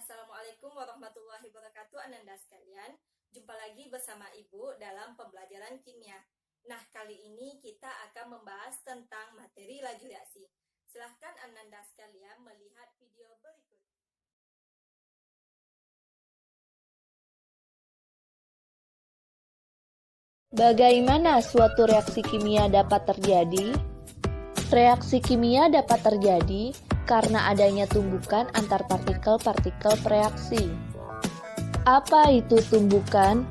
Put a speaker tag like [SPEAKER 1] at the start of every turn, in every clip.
[SPEAKER 1] Assalamualaikum warahmatullahi wabarakatuh, Ananda sekalian. Jumpa lagi bersama Ibu dalam pembelajaran kimia. Nah, kali ini kita akan membahas tentang materi laju reaksi. Silahkan Ananda sekalian melihat video berikut.
[SPEAKER 2] Bagaimana suatu reaksi kimia dapat terjadi? Reaksi kimia dapat terjadi karena adanya tumbukan antar partikel-partikel bereaksi. Apa itu tumbukan?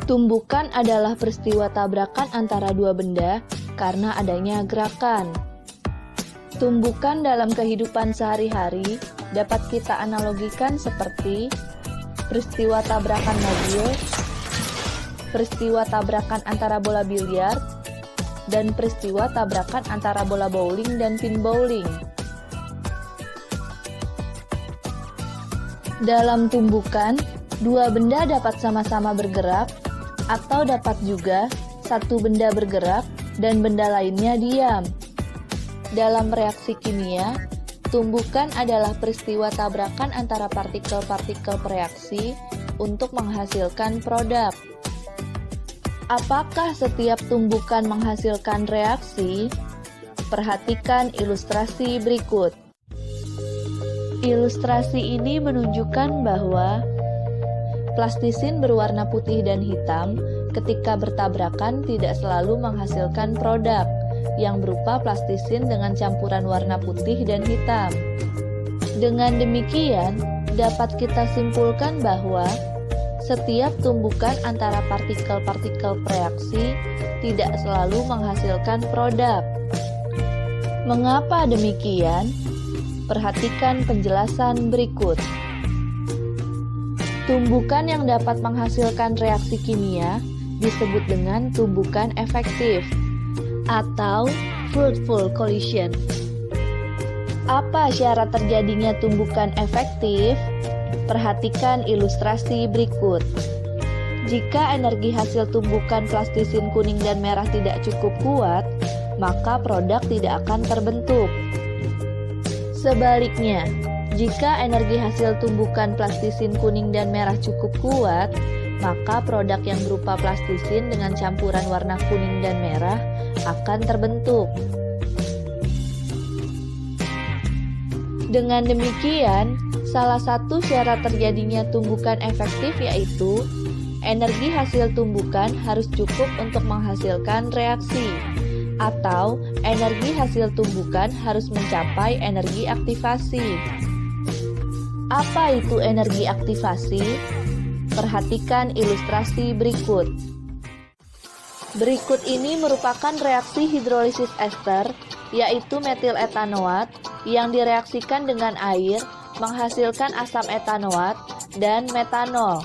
[SPEAKER 2] Tumbukan adalah peristiwa tabrakan antara dua benda karena adanya gerakan. Tumbukan dalam kehidupan sehari-hari dapat kita analogikan seperti peristiwa tabrakan mobil, peristiwa tabrakan antara bola biliar, dan peristiwa tabrakan antara bola bowling dan pin bowling. Dalam tumbukan, dua benda dapat sama-sama bergerak, atau dapat juga satu benda bergerak dan benda lainnya diam. Dalam reaksi kimia, tumbukan adalah peristiwa tabrakan antara partikel-partikel bereaksi untuk menghasilkan produk. Apakah setiap tumbukan menghasilkan reaksi? Perhatikan ilustrasi berikut. Ilustrasi ini menunjukkan bahwa plastisin berwarna putih dan hitam ketika bertabrakan tidak selalu menghasilkan produk yang berupa plastisin dengan campuran warna putih dan hitam. Dengan demikian, dapat kita simpulkan bahwa setiap tumbukan antara partikel-partikel bereaksi tidak selalu menghasilkan produk. Mengapa demikian? Perhatikan penjelasan berikut. Tumbukan yang dapat menghasilkan reaksi kimia disebut dengan tumbukan efektif atau fruitful collision. Apa syarat terjadinya tumbukan efektif? Perhatikan ilustrasi berikut. Jika energi hasil tumbukan plastisin kuning dan merah tidak cukup kuat, maka produk tidak akan terbentuk. Sebaliknya, jika energi hasil tumbukan plastisin kuning dan merah cukup kuat, maka produk yang berupa plastisin dengan campuran warna kuning dan merah akan terbentuk. Dengan demikian, salah satu syarat terjadinya tumbukan efektif yaitu energi hasil tumbukan harus cukup untuk menghasilkan reaksi, atau energi hasil tumbukan harus mencapai energi aktivasi. Apa itu energi aktivasi? Perhatikan ilustrasi berikut. Berikut ini merupakan reaksi hidrolisis ester, yaitu metil etanoat, yang direaksikan dengan air, menghasilkan asam etanoat dan metanol.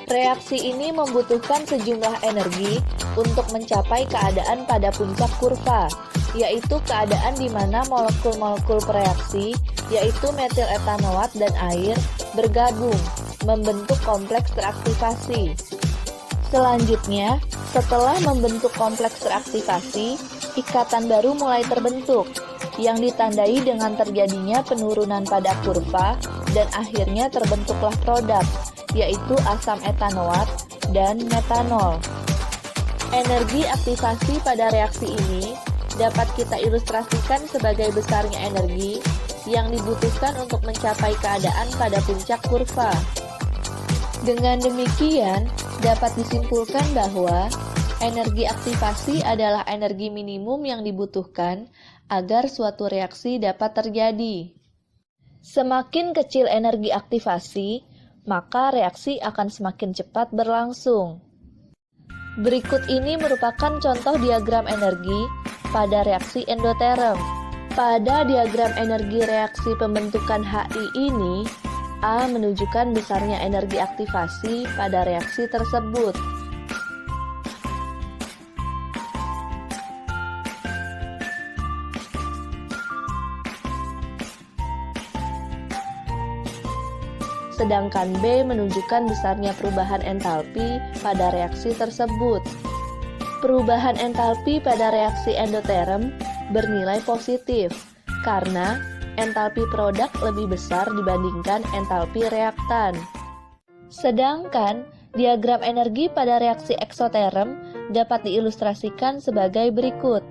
[SPEAKER 2] Reaksi ini membutuhkan sejumlah energi untuk mencapai keadaan pada puncak kurva, yaitu keadaan di mana molekul-molekul bereaksi, yaitu metil etanoat dan air, bergabung, membentuk kompleks teraktivasi. Selanjutnya, setelah membentuk kompleks teraktivasi, ikatan baru mulai terbentuk, yang ditandai dengan terjadinya penurunan pada kurva, dan akhirnya terbentuklah produk, yaitu asam etanoat dan metanol. Energi aktivasi pada reaksi ini dapat kita ilustrasikan sebagai besarnya energi yang dibutuhkan untuk mencapai keadaan pada puncak kurva. Dengan demikian, dapat disimpulkan bahwa energi aktivasi adalah energi minimum yang dibutuhkan agar suatu reaksi dapat terjadi. Semakin kecil energi aktivasi, maka reaksi akan semakin cepat berlangsung. Berikut ini merupakan contoh diagram energi pada reaksi endoterm. Pada diagram energi reaksi pembentukan HI ini, A menunjukkan besarnya energi aktivasi pada reaksi tersebut. Sedangkan B menunjukkan besarnya perubahan entalpi pada reaksi tersebut. Perubahan entalpi pada reaksi endoterm bernilai positif karena entalpi produk lebih besar dibandingkan entalpi reaktan. Sedangkan diagram energi pada reaksi eksoterm dapat diilustrasikan sebagai berikut.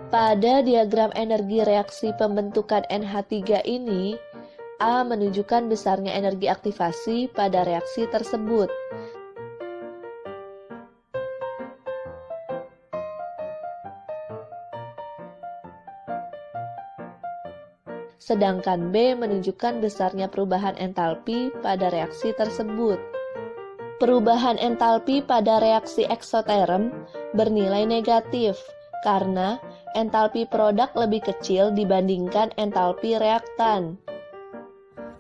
[SPEAKER 2] Pada diagram energi reaksi pembentukan NH3 ini, A menunjukkan besarnya energi aktivasi pada reaksi tersebut. Sedangkan B menunjukkan besarnya perubahan entalpi pada reaksi tersebut. Perubahan entalpi pada reaksi eksoterm bernilai negatif karena entalpi produk lebih kecil dibandingkan entalpi reaktan.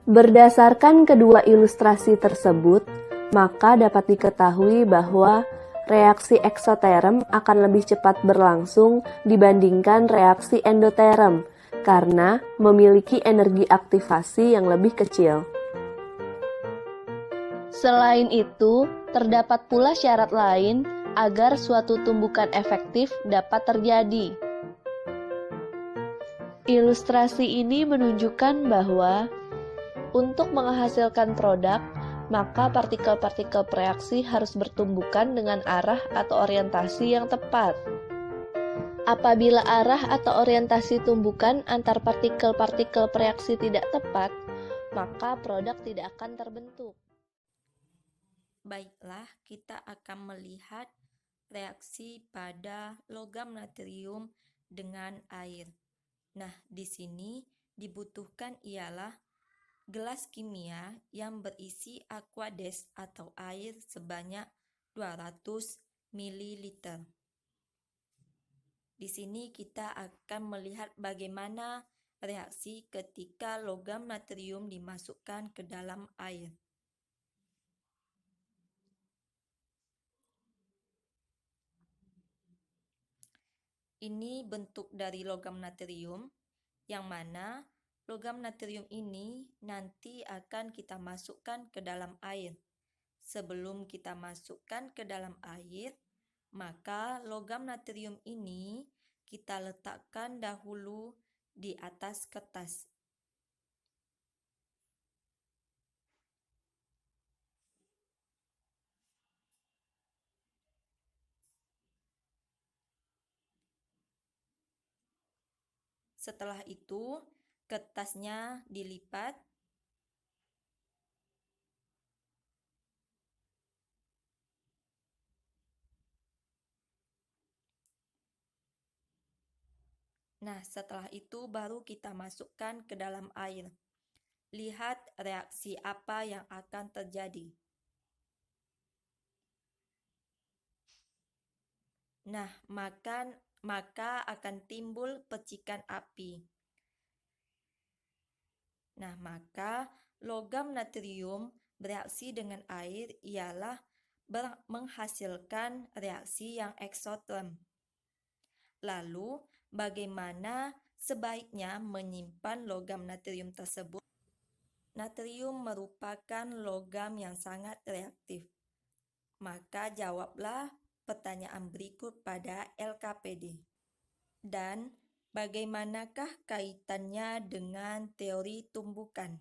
[SPEAKER 2] Berdasarkan kedua ilustrasi tersebut, maka dapat diketahui bahwa reaksi eksoterm akan lebih cepat berlangsung dibandingkan reaksi endoterm karena memiliki energi aktivasi yang lebih kecil. Selain itu, terdapat pula syarat lain agar suatu tumbukan efektif dapat terjadi. Ilustrasi ini menunjukkan bahwa untuk menghasilkan produk, maka partikel-partikel reaksi harus bertumbukan dengan arah atau orientasi yang tepat. Apabila arah atau orientasi tumbukan antar partikel-partikel reaksi tidak tepat, maka produk tidak akan terbentuk.
[SPEAKER 1] Baiklah, kita akan melihat reaksi pada logam natrium dengan air. Nah, di sini dibutuhkan ialah gelas kimia yang berisi aqueous atau air sebanyak 200 ml. Di sini kita akan melihat bagaimana reaksi ketika logam natrium dimasukkan ke dalam air. Ini bentuk dari logam natrium, yang mana logam natrium ini nanti akan kita masukkan ke dalam air. Sebelum kita masukkan ke dalam air, maka logam natrium ini kita letakkan dahulu di atas kertas. Setelah itu, kertasnya dilipat. Nah, setelah itu baru kita masukkan ke dalam air. Lihat reaksi apa yang akan terjadi. Nah, maka akan timbul percikan api. Nah, maka logam natrium bereaksi dengan air ialah menghasilkan reaksi yang eksoterm. Lalu, bagaimana sebaiknya menyimpan logam natrium tersebut? Natrium merupakan logam yang sangat reaktif. Maka jawablah pertanyaan berikut pada LKPD. Dan bagaimanakah kaitannya dengan teori tumbukan?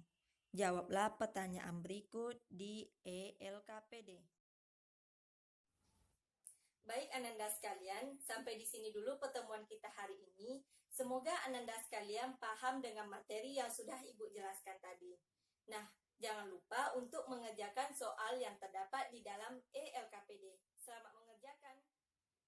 [SPEAKER 1] Jawablah pertanyaan berikut di LKPD. Baik Ananda sekalian, sampai di sini dulu pertemuan kita hari ini. Semoga Ananda sekalian paham dengan materi yang sudah Ibu jelaskan tadi. Nah, jangan lupa untuk mengerjakan soal yang terdapat di dalam